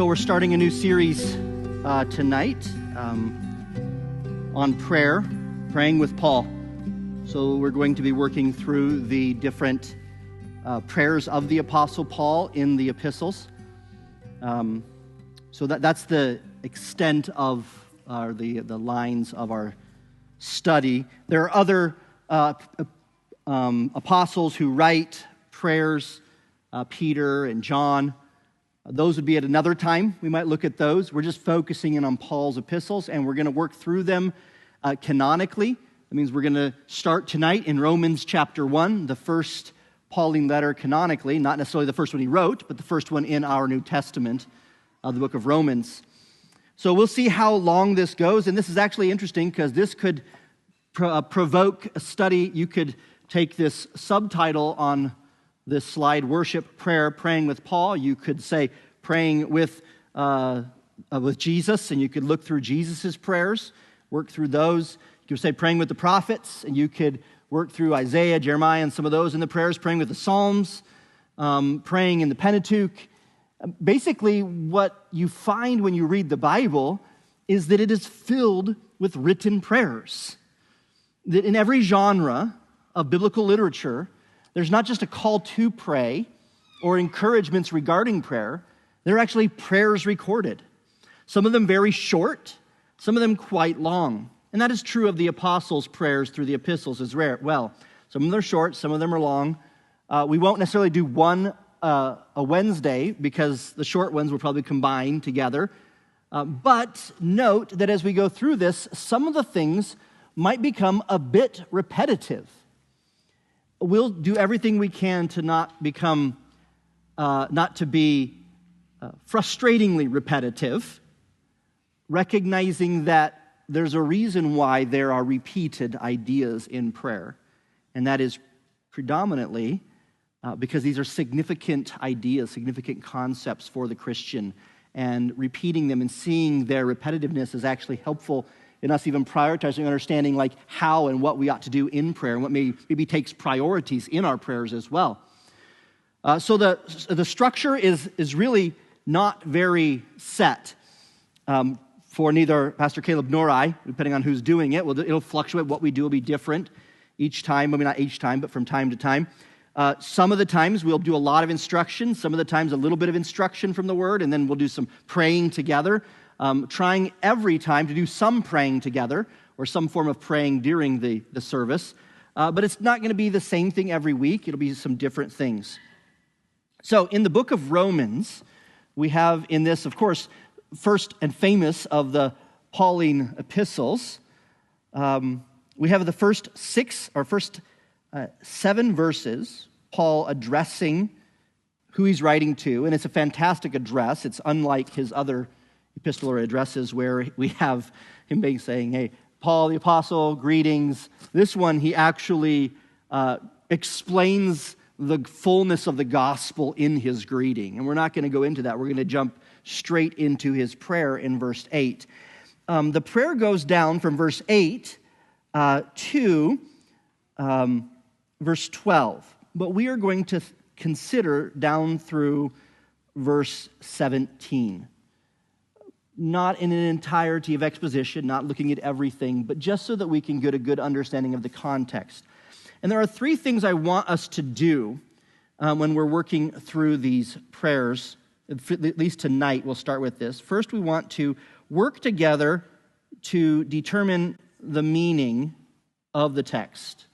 So we're starting a new series tonight on prayer, praying with Paul. So we're going to be working through the different prayers of the Apostle Paul in the epistles. So that's the extent of the lines of our study. There are other apostles who write prayers, Peter and John. Those would be at another time. We might look at those. We're just focusing in on Paul's epistles, and we're going to work through them canonically. That means we're going to start tonight in Romans chapter 1, the first Pauline letter canonically, not necessarily the first one he wrote, but the first one in our New Testament, the book of Romans. So we'll see how long this goes, and this is actually interesting because this could provoke a study. You could take this subtitle on this slide, Worship, Prayer, Praying with Paul. You could say praying with Jesus, and you could look through Jesus' prayers, work through those. You could say praying with the prophets, and you could work through Isaiah, Jeremiah, and some of those in the prayers, praying with the Psalms, praying in the Pentateuch. Basically, what you find when you read the Bible is that it is filled with written prayers. That in every genre of biblical literature, there's not just a call to pray or encouragements regarding prayer. There are actually prayers recorded. Some of them very short, some of them quite long. And that is true of the apostles' prayers through the epistles as well. Some of them are short, some of them are long. We won't necessarily do one a Wednesday because the short ones will probably combine together. But note that as we go through this, some of the things might become a bit repetitive. We'll do everything we can to not be frustratingly repetitive, recognizing that there's a reason why there are repeated ideas in prayer, and that is predominantly because these are significant ideas, significant concepts for the Christian, and repeating them and seeing their repetitiveness is actually helpful in us even prioritizing, understanding like how and what we ought to do in prayer, and what maybe takes priorities in our prayers as well. So the structure is really not very set for neither Pastor Caleb nor I, depending on who's doing it. It'll fluctuate. What we do will be different each time. Maybe not each time, but from time to time. Some of the times we'll do a lot of instruction. Some of the times a little bit of instruction from the Word, and then we'll do some praying together. Trying every time to do some praying together or some form of praying during the service. But it's not going to be the same thing every week. It'll be some different things. So in the book of Romans, we have in this, of course, first and famous of the Pauline epistles, we have the first 7 verses, Paul addressing who he's writing to, and it's a fantastic address. It's unlike his other epistolary addresses where we have him saying, hey, Paul the apostle, greetings. This one, he actually explains the fullness of the gospel in his greeting. And we're not going to go into that. We're going to jump straight into his prayer in verse 8. The prayer goes down from verse 8 to verse 12. But we are going to consider down through verse 17. Not in an entirety of exposition, not looking at everything, but just so that we can get a good understanding of the context. And there are 3 things I want us to do when we're working through these prayers, at least tonight. We'll start with this. First, we want to work together to determine the meaning of the text.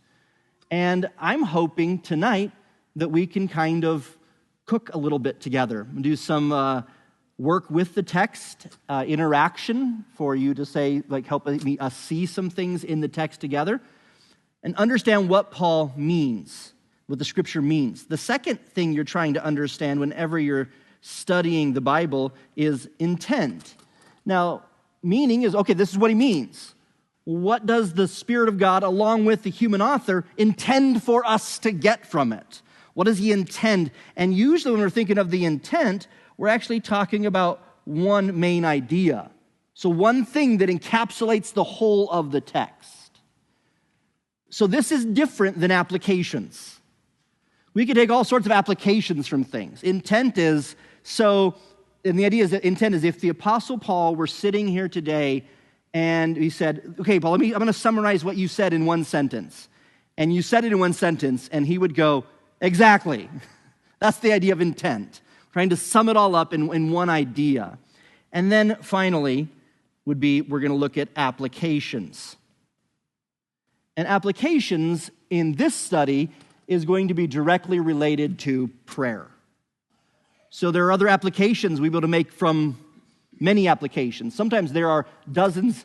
And I'm hoping tonight that we can kind of cook a little bit together and do some work with the text, interaction for you to say, like, help us see some things in the text together and understand what Paul means, what the scripture means. The second thing you're trying to understand whenever you're studying the Bible is intent. Now, meaning is, okay, this is what he means. What does the Spirit of God, along with the human author, intend for us to get from it? What does he intend? And usually when we're thinking of the intent, we're actually talking about one main idea. So one thing that encapsulates the whole of the text. So this is different than applications. We could take all sorts of applications from things. Intent is, so and the idea is that intent is if the Apostle Paul were sitting here today and he said, okay, Paul, I'm going to summarize what you said in one sentence. And you said it in one sentence, and he would go, exactly. That's the idea of intent, trying to sum it all up in one idea. And then finally would be, we're going to look at applications. And applications in this study is going to be directly related to prayer. So there are other applications we'll be able to make from many applications. Sometimes there are dozens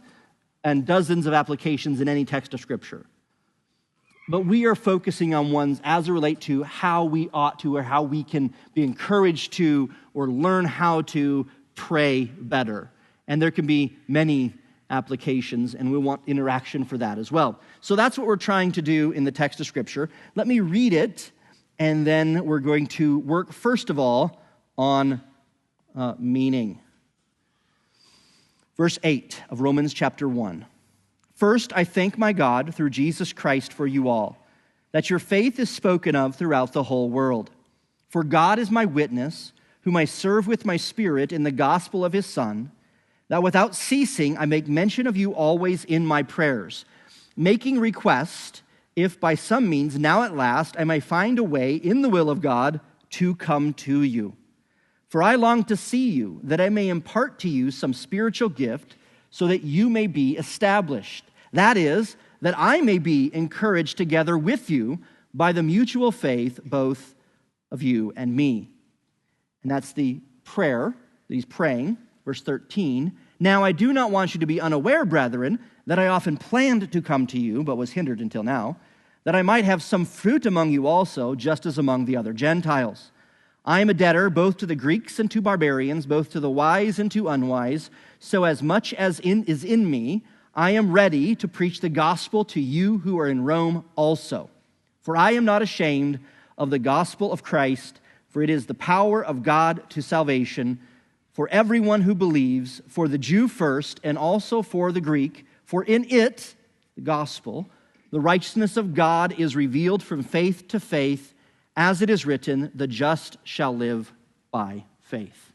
and dozens of applications in any text of Scripture. But we are focusing on ones as it relate to how we ought to or how we can be encouraged to or learn how to pray better. And there can be many applications, and we want interaction for that as well. So that's what we're trying to do in the text of Scripture. Let me read it, and then we're going to work, first of all, on meaning. Verse 8 of Romans chapter 1. First, I thank my God through Jesus Christ for you all, that your faith is spoken of throughout the whole world. For God is my witness, whom I serve with my spirit in the gospel of his Son, that without ceasing I make mention of you always in my prayers, making request, if by some means now at last I may find a way in the will of God to come to you. For I long to see you, that I may impart to you some spiritual gift, so that you may be established. That is, that I may be encouraged together with you by the mutual faith both of you and me. And that's the prayer that he's praying. Verse 13, now I do not want you to be unaware, brethren, that I often planned to come to you, but was hindered until now, that I might have some fruit among you also, just as among the other Gentiles. I am a debtor both to the Greeks and to barbarians, both to the wise and to unwise. So as much as is in me, I am ready to preach the gospel to you who are in Rome also. For I am not ashamed of the gospel of Christ, for it is the power of God to salvation for everyone who believes, for the Jew first, and also for the Greek. For in it, the gospel, the righteousness of God is revealed from faith to faith, as it is written, the just shall live by faith.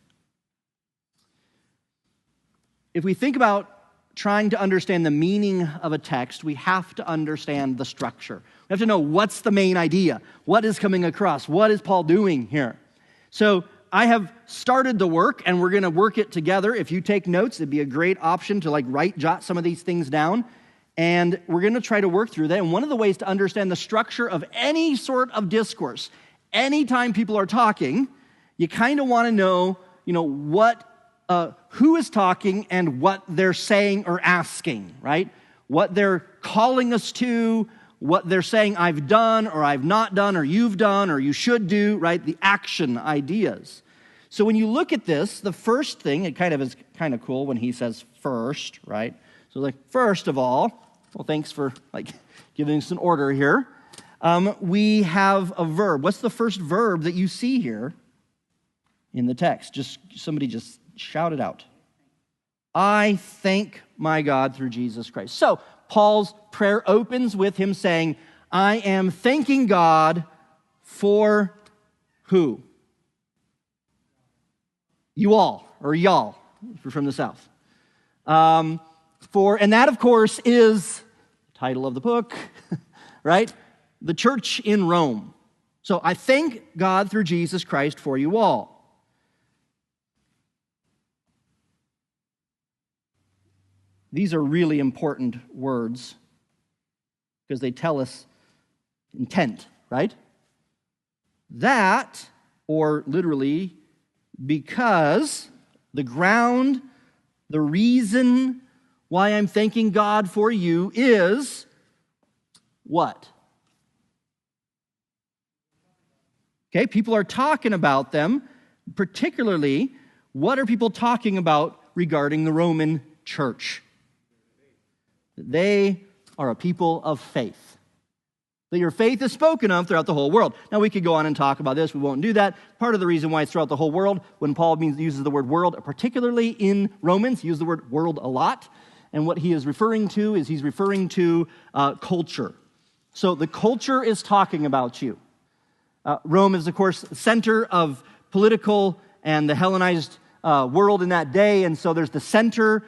If we think about trying to understand the meaning of a text, we have to understand the structure. We have to know what's the main idea, what is coming across, what is Paul doing here. So I have started the work, and we're going to work it together. If you take notes, it'd be a great option to jot some of these things down. And we're going to try to work through that. And one of the ways to understand the structure of any sort of discourse, anytime people are talking, you kind of want to know, who is talking and what they're saying or asking, right? What they're calling us to, what they're saying I've done or I've not done or you've done or you should do, right? The action ideas. So when you look at this, the first thing, it is kind of cool when he says first, right? So first of all, well, thanks for giving us an order here. We have a verb. What's the first verb that you see here in the text? Somebody just shout it out. I thank my God through Jesus Christ. So Paul's prayer opens with him saying, I am thanking God for who? You all, or y'all, if you're from the South. And that, of course, is the title of the book, right? The church in Rome. So I thank God through Jesus Christ for you all. These are really important words because they tell us intent, right? That, or literally, because the ground, the reason why I'm thanking God for you is what? Okay, people are talking about them, particularly, what are people talking about regarding the Roman church? They are a people of faith. That your faith is spoken of throughout the whole world. Now, we could go on and talk about this. We won't do that. Part of the reason why it's throughout the whole world, when Paul uses the word world, particularly in Romans, he uses the word world a lot. And what he is referring to is he's referring to culture. So the culture is talking about you. Rome is, of course, the center of political and the Hellenized world in that day. And so there's the center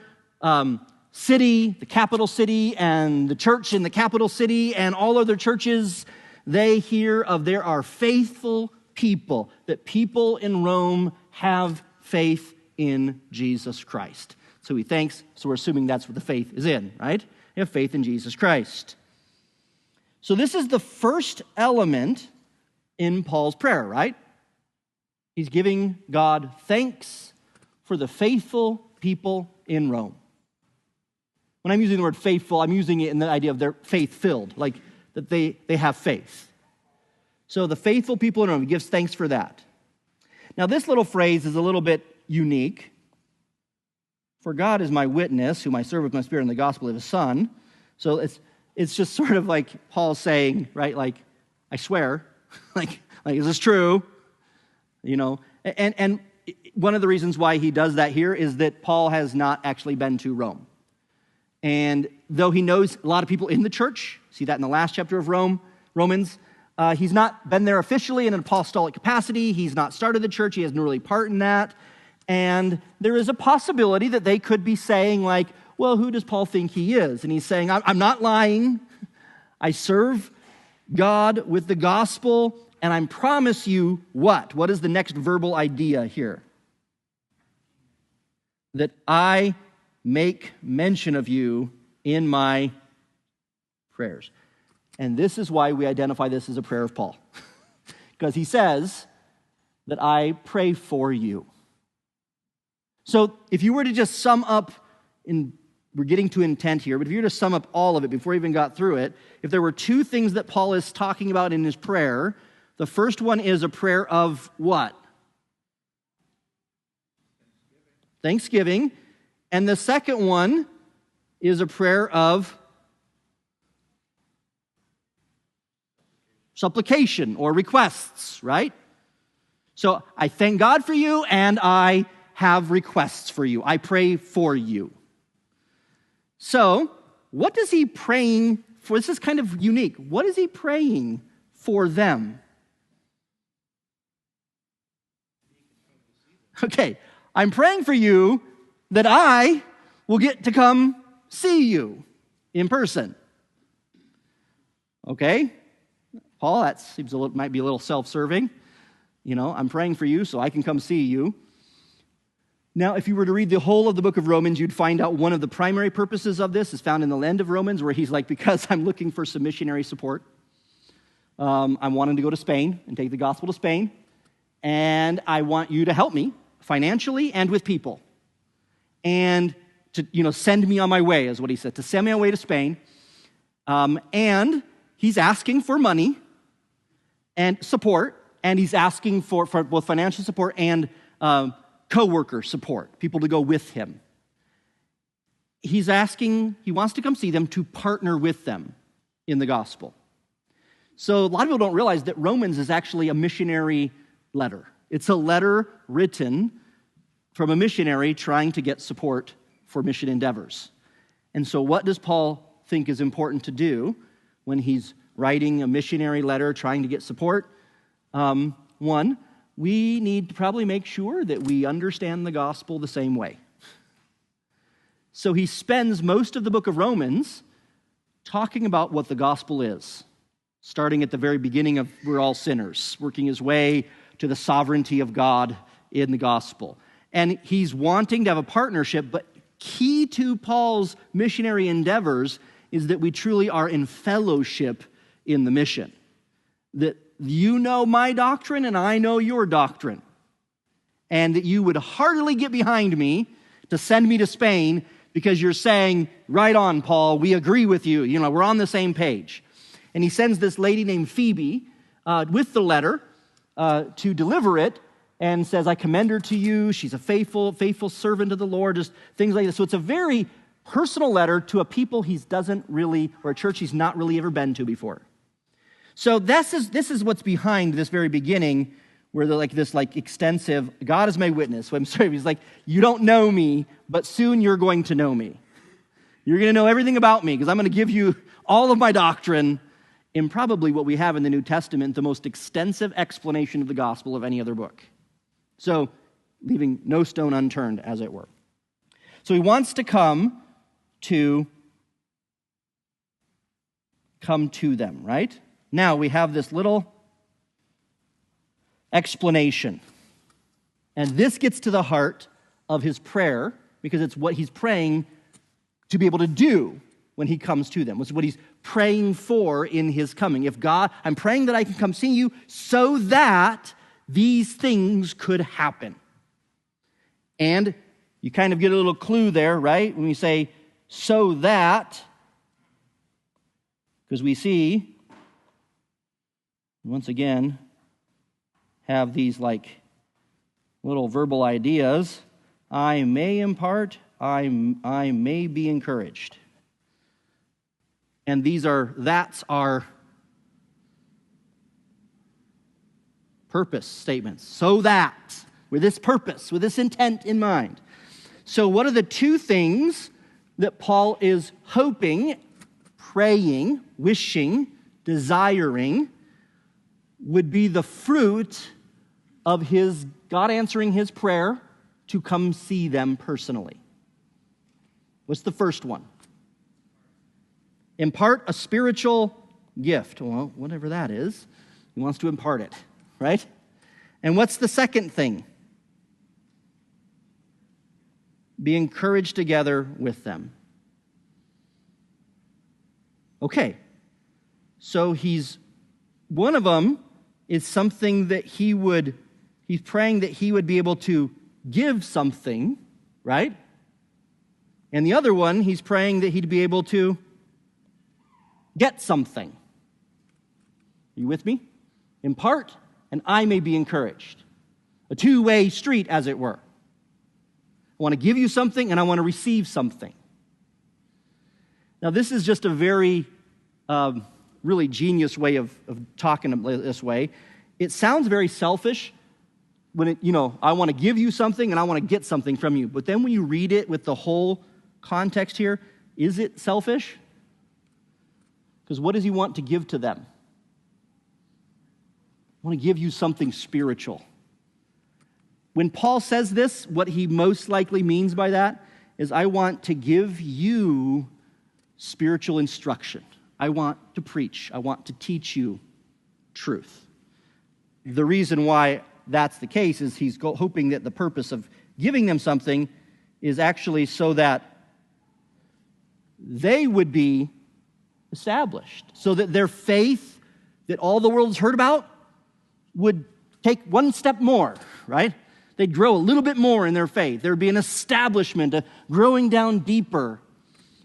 city, the capital city, and the church in the capital city, and all other churches. They hear of there are faithful people, that people in Rome have faith in Jesus Christ. So he thanks, so we're assuming that's what the faith is in, right? They have faith in Jesus Christ. So this is the first element in Paul's prayer, right? He's giving God thanks for the faithful people in Rome. When I'm using the word faithful, I'm using it in the idea of they're faith-filled, like that they have faith. So the faithful people in Rome, he gives thanks for that. Now this little phrase is a little bit unique. For God is my witness, whom I serve with my spirit in the gospel of his Son. So it's just sort of like Paul saying, right, like, I swear, like is this true? You know, and one of the reasons why he does that here is that Paul has not actually been to Rome. And though he knows a lot of people in the church, see that in the last chapter of Romans, he's not been there officially in an apostolic capacity. He's not started the church. He has no really part in that. And there is a possibility that they could be saying like, well, who does Paul think he is? And he's saying, I'm not lying. I serve God with the gospel, and I promise you what? What is the next verbal idea here? That I make mention of you in my prayers. And this is why we identify this as a prayer of Paul. Because he says that I pray for you. So if you were to just sum up, we're getting to intent here, but if you were to sum up all of it before we even got through it, if there were two things that Paul is talking about in his prayer, the first one is a prayer of what? Thanksgiving. And the second one is a prayer of supplication or requests, right? So I thank God for you and I have requests for you. I pray for you. So what is he praying for? This is kind of unique. What is he praying for them? Okay, I'm praying for you that I will get to come see you in person. Okay? Paul, that seems might be a little self-serving. You know, I'm praying for you so I can come see you. Now, if you were to read the whole of the book of Romans, you'd find out one of the primary purposes of this is found in the end of Romans, where he's like, because I'm looking for some missionary support. I'm wanting to go to Spain and take the gospel to Spain, and I want you to help me financially and with people. And to, send me on my way, is what he said, to send me away to Spain. And he's asking for money and support, and he's asking for both financial support and co-worker support, people to go with him. He wants to come see them to partner with them in the gospel. So a lot of people don't realize that Romans is actually a missionary letter. It's a letter written from a missionary trying to get support for mission endeavors. And so what does Paul think is important to do when he's writing a missionary letter trying to get support? One, we need to probably make sure that we understand the gospel the same way. So he spends most of the book of Romans talking about what the gospel is, starting at the very beginning of we're all sinners, working his way to the sovereignty of God in the gospel. And he's wanting to have a partnership, but key to Paul's missionary endeavors is that we truly are in fellowship in the mission. That you know my doctrine and I know your doctrine. And that you would heartily get behind me to send me to Spain because you're saying, right on, Paul, we agree with you. We're on the same page. And he sends this lady named Phoebe with the letter to deliver it and says, I commend her to you. She's a faithful servant of the Lord, just things like this. So it's a very personal letter to a people or a church he's not really ever been to before. So this is what's behind this very beginning, where they're like this extensive, God is my witness. So I'm sorry, he's like, you don't know me, but soon you're going to know me. You're going to know everything about me because I'm going to give you all of my doctrine in probably what we have in the New Testament, the most extensive explanation of the gospel of any other book. So leaving no stone unturned, as it were. So he wants to come to them, right? Now we have this little explanation. And this gets to the heart of his prayer, because it's what he's praying to be able to do when he comes to them. It's what he's praying for in his coming. If God, I'm praying that I can come see you so that these things could happen. And you kind of get a little clue there, right? When we say, so that, because we see, once again, have these like little verbal ideas. I may impart, I may be encouraged. And that's our purpose statements. So that, with this purpose, with this intent in mind. So what are the two things that Paul is hoping, praying, wishing, desiring would be the fruit of his God answering his prayer to come see them personally? What's the first one? Impart a spiritual gift. Well, whatever that is, he wants to impart it, right? And what's the second thing? Be encouraged together with them. Okay, so one of them is something that he's praying that he would be able to give something, right? And the other one, he's praying that he'd be able to get something. Are you with me? Impart, and I may be encouraged. A two-way street, as it were. I want to give you something, and I want to receive something. Now, this is just a very, really genius way of talking this way. It sounds very selfish when I want to give you something, and I want to get something from you. But then when you read it with the whole context here, is it selfish? Because what does he want to give to them? I want to give you something spiritual. When Paul says this, what he most likely means by that is, I want to give you spiritual instruction. I want to preach. I want to teach you truth. The reason why that's the case is he's hoping that the purpose of giving them something is actually so that they would be established, so that their faith that all the world's heard about would take one step more, right? They'd grow a little bit more in their faith. There would be an establishment, a growing down deeper.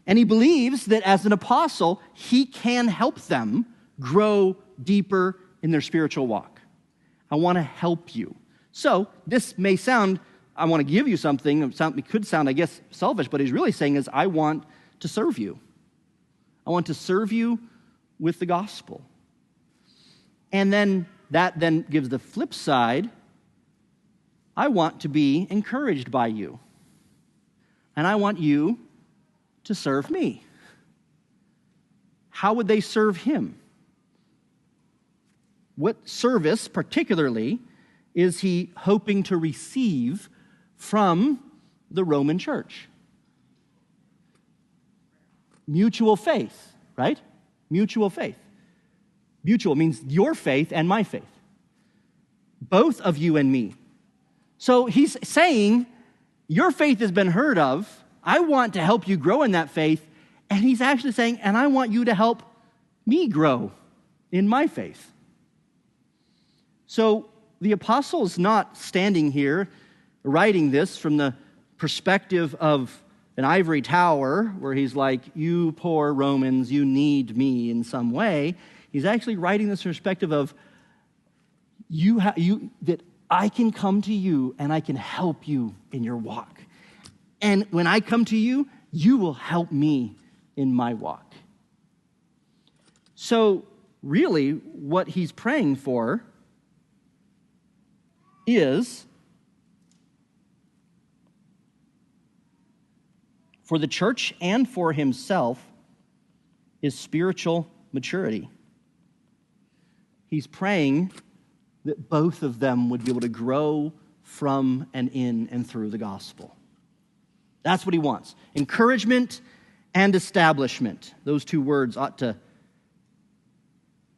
And he believes that as an apostle, he can help them grow deeper in their spiritual walk. I want to help you. So this may sound, I want to give you something. It could sound, I guess, selfish, but he's really saying is, I want to serve you. I want to serve you with the gospel. And then that then gives the flip side. I want to be encouraged by you. And I want you to serve me. How would they serve him? What service, particularly, is he hoping to receive from the Roman church? Mutual faith, right? Mutual faith. Mutual means your faith and my faith. Both of you and me. So he's saying, your faith has been heard of. I want to help you grow in that faith. And he's actually saying, and I want you to help me grow in my faith. So the apostle is not standing here writing this from the perspective of an ivory tower where he's like, you poor Romans, you need me in some way. He's actually writing this perspective of that I can come to you and I can help you in your walk. And when I come to you, you will help me in my walk. So really what he's praying for is for the church and for himself is spiritual maturity. He's praying that both of them would be able to grow from and in and through the gospel. That's what he wants. Encouragement and establishment. Those two words ought to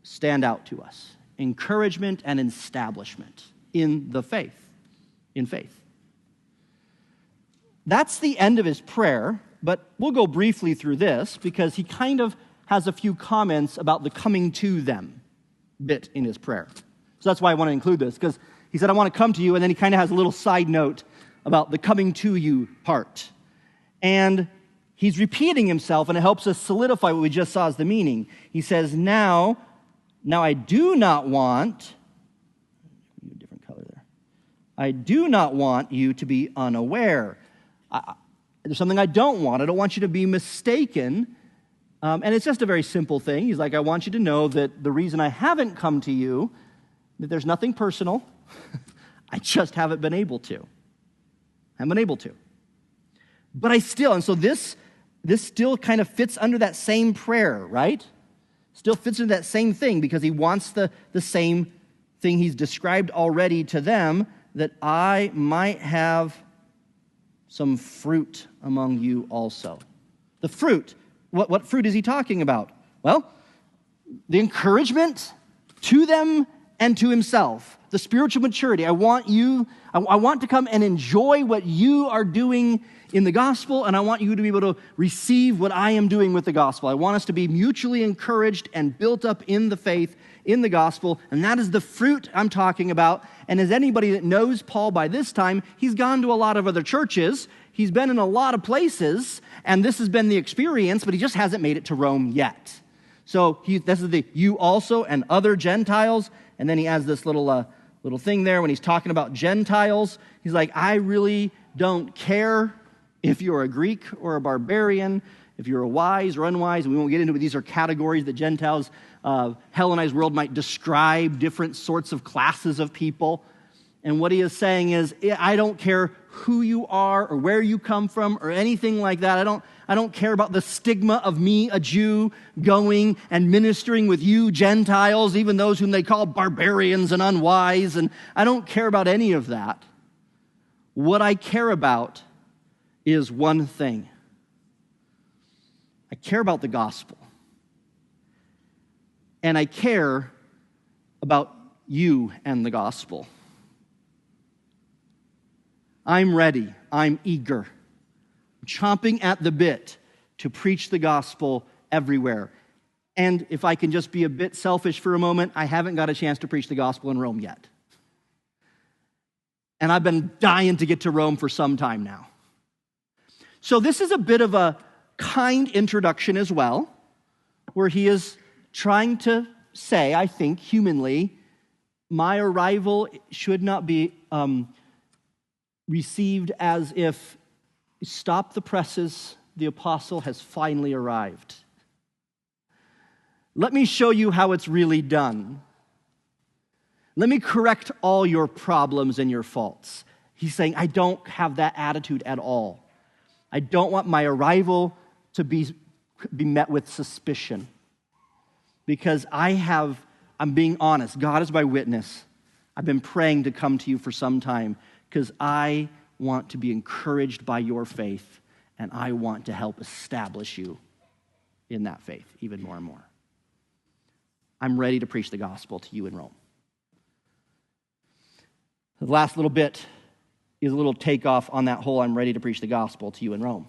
stand out to us. Encouragement and establishment in the faith. In faith. That's the end of his prayer, but we'll go briefly through this because he kind of has a few comments about the coming to them bit in his prayer. So that's why I want to include this, because he said, I want to come to you, and then he kind of has a little side note about the coming to you part. And he's repeating himself, and it helps us solidify what we just saw as the meaning. He says, now I do not want, a different color there. I do not want you to be unaware. There's something I don't want. I don't want you to be mistaken. And it's just a very simple thing. He's like, I want you to know that the reason I haven't come to you, that there's nothing personal. I just haven't been able to. I haven't been able to. But I still, and so this still kind of fits under that same prayer, right? Still fits into that same thing because he wants the same thing he's described already to them, that I might have some fruit among you also. The fruit. What fruit is he talking about? Well, the encouragement to them and to himself. The spiritual maturity. I want to come and enjoy what you are doing in the gospel, and I want you to be able to receive what I am doing with the gospel. I want us to be mutually encouraged and built up in the faith, in the gospel, and that is the fruit I'm talking about. And as anybody that knows Paul by this time, he's gone to a lot of other churches, he's been in a lot of places, and this has been the experience, but he just hasn't made it to Rome yet. So this is the you also and other Gentiles, and then he has this little thing there when he's talking about Gentiles. He's like, I really don't care if you're a Greek or a barbarian, if you're a wise or unwise, and we won't get into it. These are categories that Gentiles, Hellenized world might describe different sorts of classes of people. And what he is saying is, I don't care who you are or where you come from or anything like that. I don't care about the stigma of me, a Jew, going and ministering with you Gentiles, even those whom they call barbarians and unwise. And I don't care about any of that. What I care about is one thing. I care about the gospel. And I care about you and the gospel. I'm ready. I'm eager. I'm chomping at the bit to preach the gospel everywhere. And if I can just be a bit selfish for a moment, I haven't got a chance to preach the gospel in Rome yet. And I've been dying to get to Rome for some time now. So this is a bit of a kind introduction as well, where he is trying to say, I think, humanly, my arrival should not be received as if, stop the presses, the apostle has finally arrived. Let me show you how it's really done. Let me correct all your problems and your faults. He's saying, I don't have that attitude at all. I don't want my arrival to be met with suspicion. Because I'm being honest. God is my witness. I've been praying to come to you for some time because I want to be encouraged by your faith, and I want to help establish you in that faith even more and more. I'm ready to preach the gospel to you in Rome. The last little bit is a little takeoff on that whole I'm ready to preach the gospel to you in Rome.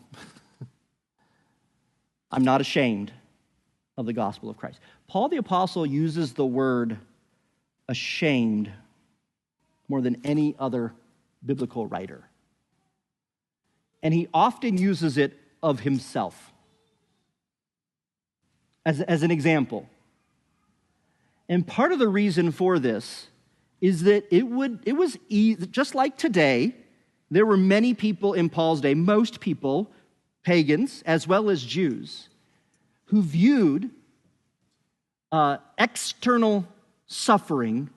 I'm not ashamed of the gospel of Christ. Paul the apostle uses the word ashamed more than any other biblical writer. And he often uses it of himself as an example. And part of the reason for this is that it was easy, just like today, there were many people in Paul's day, most people, pagans as well as Jews, who viewed external suffering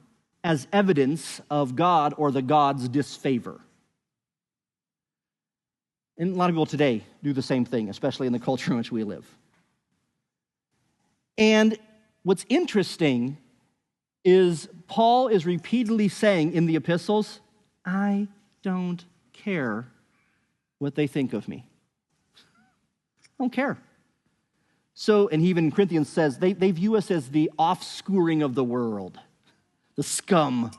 as evidence of God or the God's disfavor. And a lot of people today do the same thing, especially in the culture in which we live. And what's interesting is Paul is repeatedly saying in the epistles, I don't care what they think of me. I don't care. So, and even Corinthians says they view us as the offscouring of the world, the scum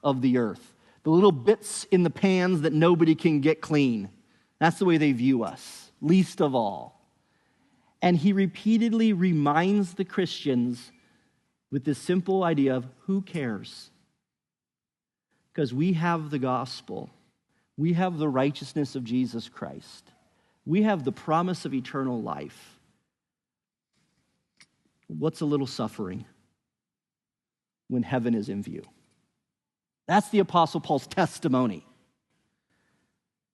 of the earth, the little bits in the pans that nobody can get clean. That's the way they view us, least of all. And he repeatedly reminds the Christians with this simple idea of who cares? Because we have the gospel. We have the righteousness of Jesus Christ. We have the promise of eternal life. What's a little suffering when heaven is in view? That's the Apostle Paul's testimony.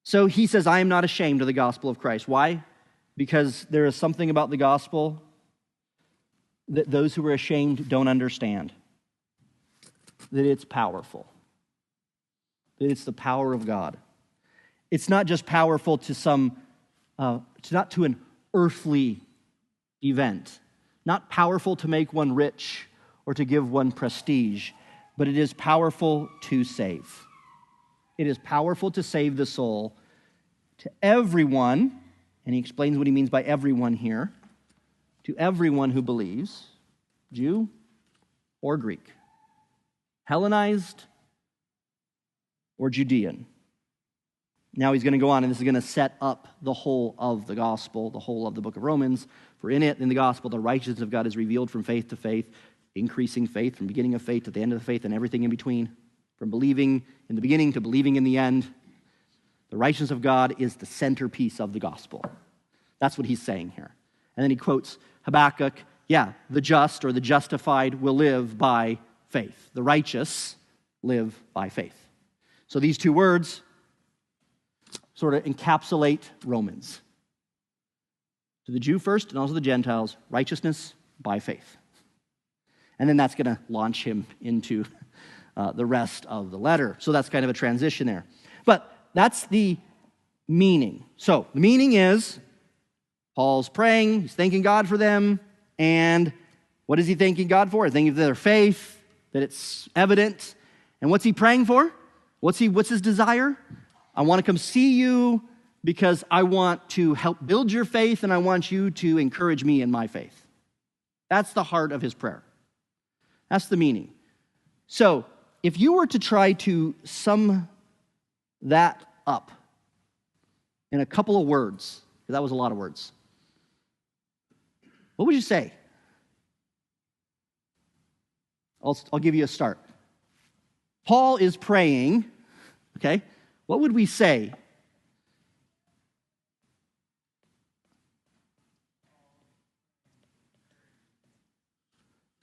So he says, I am not ashamed of the gospel of Christ. Why? Because there is something about the gospel that those who are ashamed don't understand. That it's powerful. That it's the power of God. It's not just powerful to not to an earthly event. Not powerful to make one rich or to give one prestige, but it is powerful to save. It is powerful to save the soul to everyone, and he explains what he means by everyone here, to everyone who believes, Jew or Greek, Hellenized or Judean. Now he's going to go on, and this is going to set up the whole of the gospel, the whole of the book of Romans. For in it, in the gospel, the righteousness of God is revealed from faith to faith, increasing faith, from beginning of faith to the end of the faith, and everything in between, from believing in the beginning to believing in the end. The righteousness of God is the centerpiece of the gospel. That's what he's saying here. And then he quotes Habakkuk, the just or the justified will live by faith. The righteous live by faith. So these two words sort of encapsulate Romans. To the Jew first and also the Gentiles, righteousness by faith. And then that's going to launch him into the rest of the letter. So that's kind of a transition there. But that's the meaning. So the meaning is Paul's praying, he's thanking God for them, and what is he thanking God for? He's thanking for their faith, that it's evident. And what's he praying for? What's his desire? I want to come see you because I want to help build your faith and I want you to encourage me in my faith. That's the heart of his prayer. That's the meaning. So, if you were to try to sum that up in a couple of words, because that was a lot of words, what would you say? I'll give you a start. Paul is praying, okay? What would we say?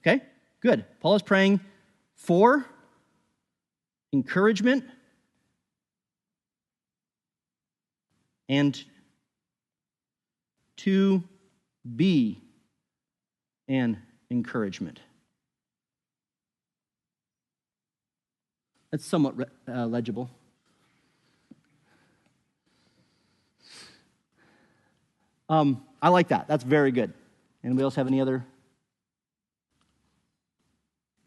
Okay, good. Paul is praying for encouragement and to be an encouragement. That's somewhat legible. I like that. That's very good. Anybody else have any other?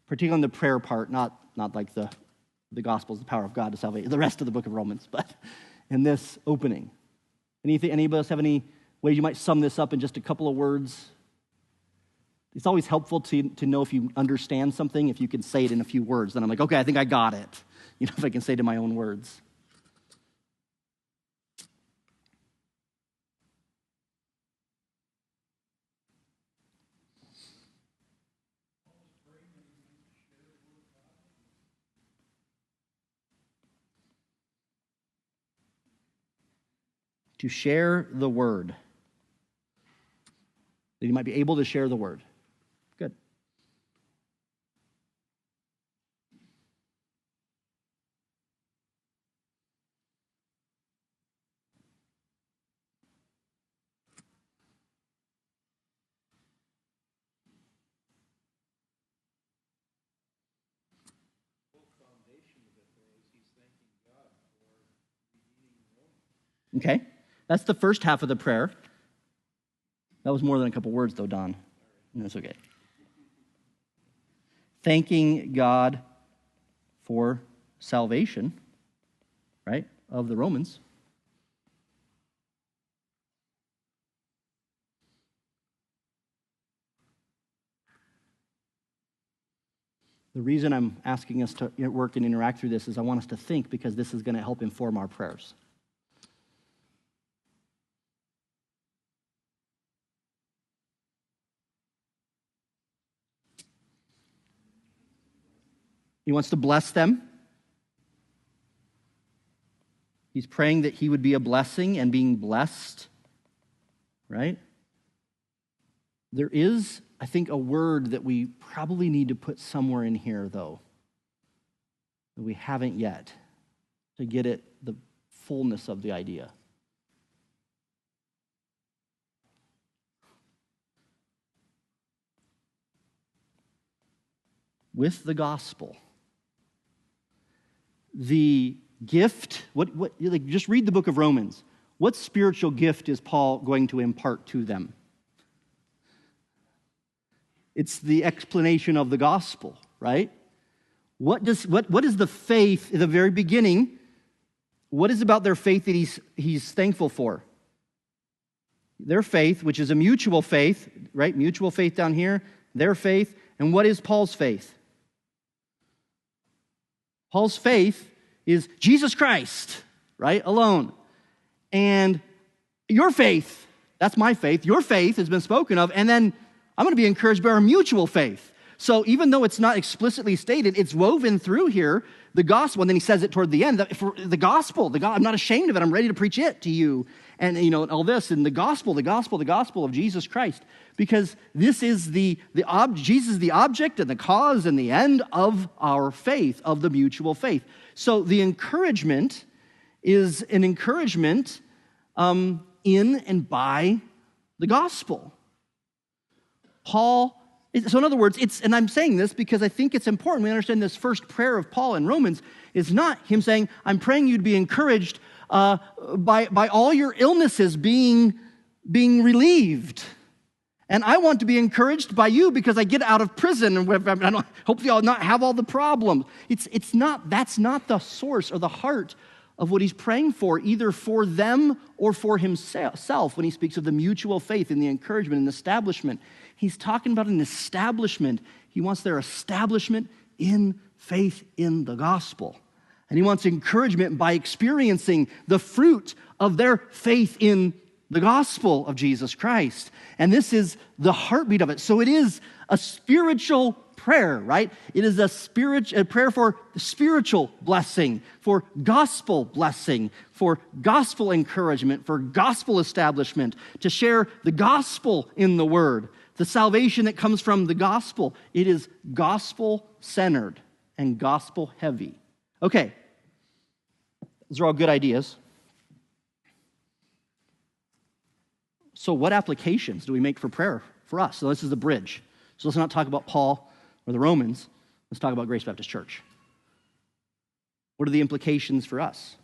Particularly in the prayer part, not like the gospel is the power of God to salvation, the rest of the book of Romans, but in this opening. Anybody else have any ways you might sum this up in just a couple of words? It's always helpful to know if you understand something, if you can say it in a few words. Then I'm like, okay, I think I got it. If I can say it in my own words. To share the word. That you might be able to share the word. Good. Okay, that's the first half of the prayer. That was more than a couple words, though, Don. That's okay. Thanking God for salvation. right, of the Romans. The reason I'm asking us to work and interact through this is I want us to think, because this is going to help inform our prayers. He wants to bless them. He's praying that he would be a blessing and being blessed, right? There is, I think, a word that we probably need to put somewhere in here, though, that we haven't yet, to get it the fullness of the idea. With the gospel, the gift, like, just read the book of Romans. What spiritual gift is Paul going to impart to them? It's the explanation of the gospel, right? What is the faith at the very beginning? What is about their faith that he's thankful for? Their faith, which is a mutual faith, right? Mutual faith down here, their faith. And what is Paul's faith? Paul's faith is Jesus Christ, right? Alone. And your faith, that's my faith, your faith has been spoken of, and then I'm going to be encouraged by our mutual faith. So even though it's not explicitly stated, it's woven through here, the gospel, and then he says it toward the end, for the gospel, I'm not ashamed of it, I'm ready to preach it to you, and all this, and the gospel of Jesus Christ, because this is Jesus is the object and the cause and the end of our faith, of the mutual faith. So the encouragement is an encouragement in and by the gospel. So in other words, and I'm saying this because I think it's important we understand this first prayer of Paul in Romans is not him saying, I'm praying you to be encouraged by all your illnesses being relieved. And I want to be encouraged by you because I get out of prison and hopefully I'll not have all the problems. That's not the source or the heart of what he's praying for, either for them or for himself when he speaks of the mutual faith and the encouragement and establishment. He's talking about an establishment. He wants their establishment in faith in the gospel. And he wants encouragement by experiencing the fruit of their faith in the gospel of Jesus Christ. And this is the heartbeat of it. So it is a spiritual prayer, right? It is a prayer for spiritual blessing, for gospel blessing, for gospel encouragement, for gospel establishment, to share the gospel in the word, the salvation that comes from the gospel. It is gospel-centered and gospel-heavy. Okay, those are all good ideas. So what applications do we make for prayer for us? So this is the bridge. So let's not talk about Paul or the Romans. Let's talk about Grace Baptist Church. What are the implications for us?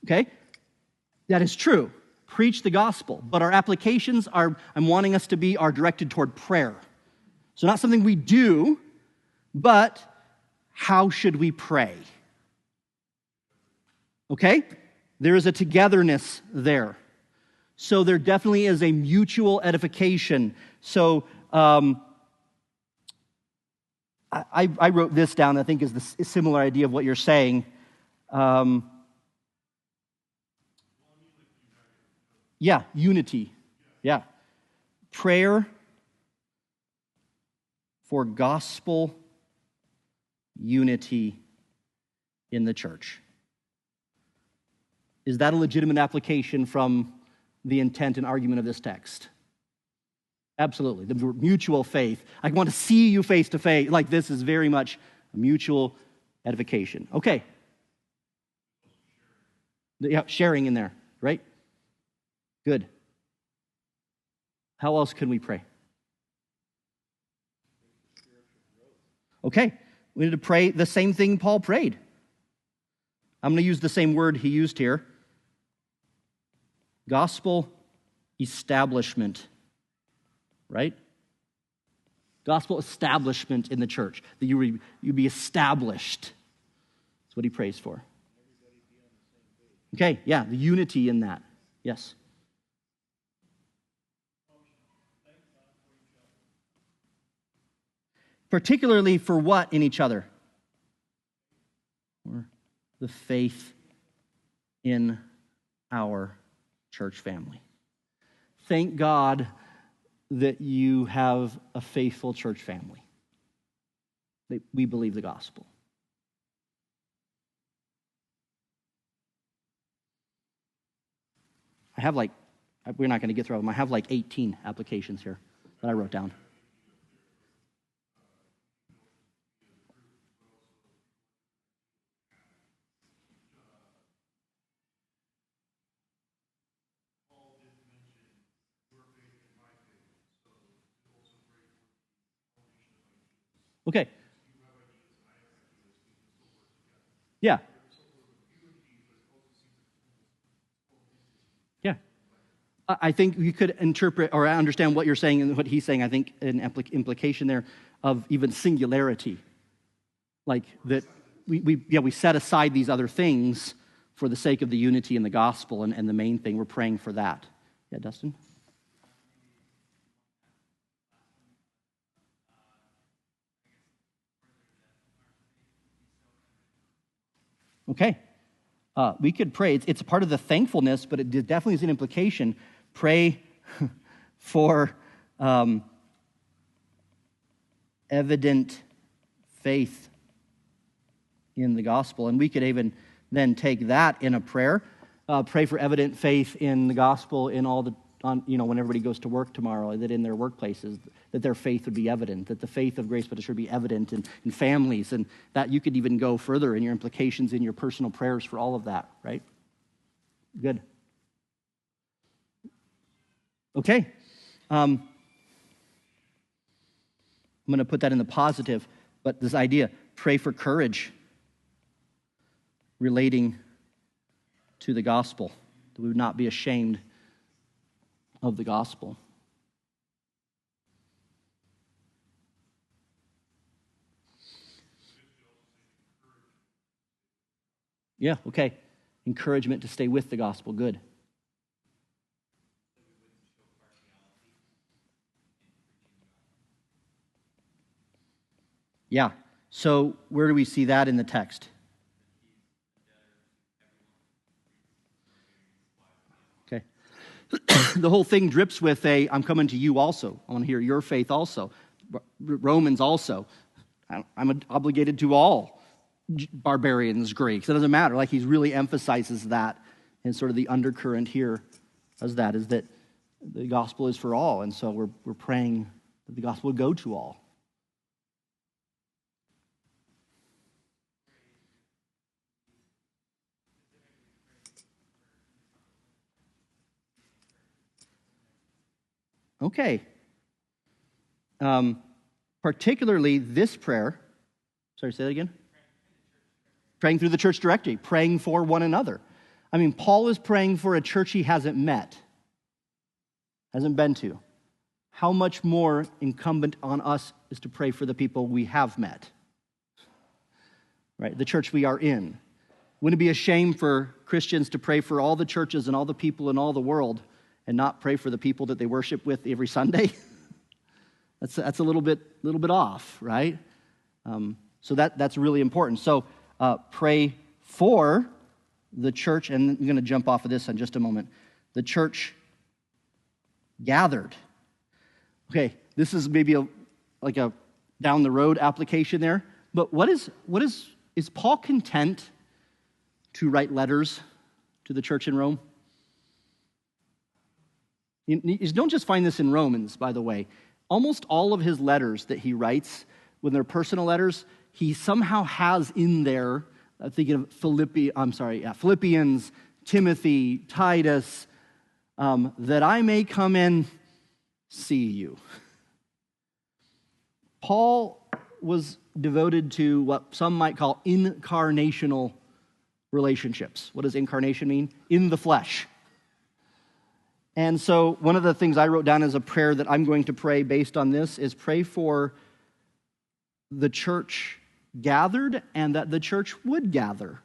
Okay, that is true. Preach the gospel. But our applications I'm wanting us to be, are directed toward prayer. So not something we do, but how should we pray? Okay? There is a togetherness there. So there definitely is a mutual edification. So I wrote this down, I think is the similar idea of what you're saying. Yeah, unity. Yeah. Prayer for gospel unity in the church. Is that a legitimate application from the intent and argument of this text? Absolutely. The mutual faith. I want to see you face to face. Like, this is very much a mutual edification. Okay. Yeah, sharing in there, right? Good. How else can we pray? Okay. We need to pray the same thing Paul prayed. I'm going to use the same word he used here. Gospel establishment, right? Gospel establishment in the church, that you be established. That's what he prays for. Okay, yeah, the unity in that. Yes. Particularly for what in each other? Or the faith in our church family. Thank God that you have a faithful church family. We believe the gospel. We're not going to get through them. I have 18 applications here that I wrote down. Okay. Yeah. Yeah. I think you could interpret or understand what you're saying and what he's saying. I think an implication there of even singularity. Like that we set aside these other things for the sake of the unity in the gospel, and the main thing, we're praying for that. Yeah, Dustin? Okay. We could pray. It's a part of the thankfulness, but it definitely is an implication. Pray for evident faith in the gospel. And we could even then take that in a prayer. Pray for evident faith in the gospel in all when everybody goes to work tomorrow, that in their workplaces, that their faith would be evident, that the faith of Grace Baptist should be evident in families, and that you could even go further in your implications in your personal prayers for all of that, right? Good. Okay. I'm going to put that in the positive, but this idea, pray for courage relating to the gospel, that we would not be ashamed of the gospel. Yeah, okay. Encouragement to stay with the gospel. Good. Yeah. So where do we see that in the text? Okay. The whole thing drips with I'm coming to you also. I want to hear your faith also. Romans also. I'm obligated to all barbarians, Greeks. It doesn't matter. He really emphasizes that, and sort of the undercurrent here is that the gospel is for all, and so we're praying that the gospel would go to all. Okay. Particularly this prayer. Sorry, say that again? Praying through the church directory, praying for one another. I mean, Paul is praying for a church he hasn't met, hasn't been to. How much more incumbent on us is to pray for the people we have met, right? The church we are in. Wouldn't it be a shame for Christians to pray for all the churches and all the people in all the world and not pray for the people that they worship with every Sunday? That's a little bit off, right? So that's really important. So pray for the church, and I'm going to jump off of this in just a moment. The church gathered. Okay, this is maybe a down the road application there. But is Paul content to write letters to the church in Rome? You don't just find this in Romans, by the way. Almost all of his letters that he writes, when they're personal letters, he somehow has in there, I'm thinking of Philippians, Timothy, Titus, that I may come and see you. Paul was devoted to what some might call incarnational relationships. What does incarnation mean? In the flesh. And so one of the things I wrote down as a prayer that I'm going to pray based on this is pray for the church gathered and that the church would gather.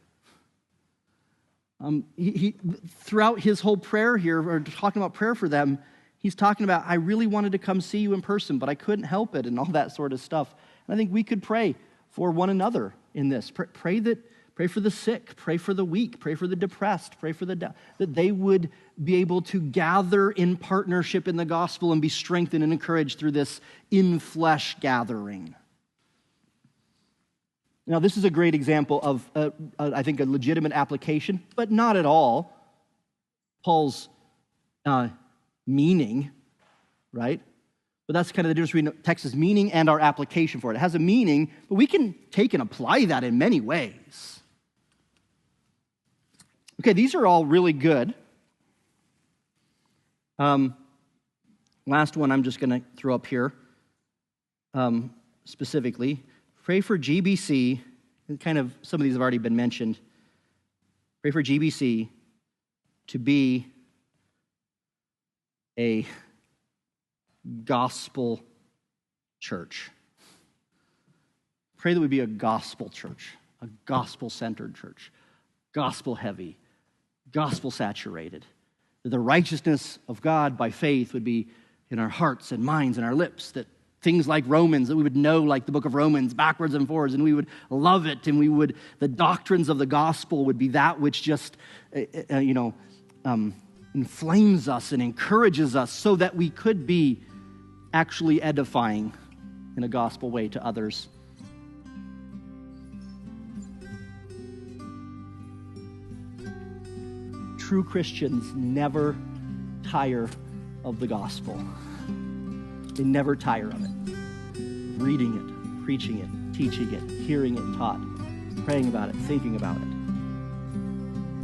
Throughout his whole prayer here, or talking about prayer for them, he's talking about, I really wanted to come see you in person, but I couldn't help it, and all that sort of stuff. And I think we could pray for one another in this. Pray for the sick, pray for the weak, pray for the depressed, pray for that they would be able to gather in partnership in the gospel and be strengthened and encouraged through this in-flesh gathering. Now, this is a great example of, I think, a legitimate application, but not at all Paul's meaning, right? But that's kind of the difference between text's meaning and our application for it. It has a meaning, but we can take and apply that in many ways. Okay, these are all really good. Last one I'm just going to throw up here specifically. Pray for GBC, and kind of some of these have already been mentioned. Pray for GBC to be a gospel church. Pray that we be a gospel church, a gospel-centered church, gospel-heavy, gospel-saturated. That the righteousness of God by faith would be in our hearts and minds and our lips, that things like Romans, that we would know like the book of Romans backwards and forwards, and we would love it, and the doctrines of the gospel would be that which just, inflames us and encourages us so that we could be actually edifying in a gospel way to others. True Christians never tire of the gospel. They never tire of it. Reading it, preaching it, teaching it, hearing it taught, praying about it, thinking about it.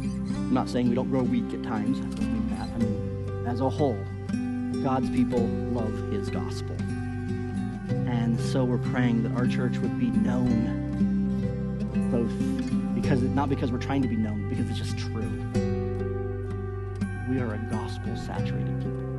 I'm not saying we don't grow weak at times. I don't mean that. I mean, as a whole, God's people love his gospel. And so we're praying that our church would be known, not because we're trying to be known, because it's just true. We are a gospel-saturated people.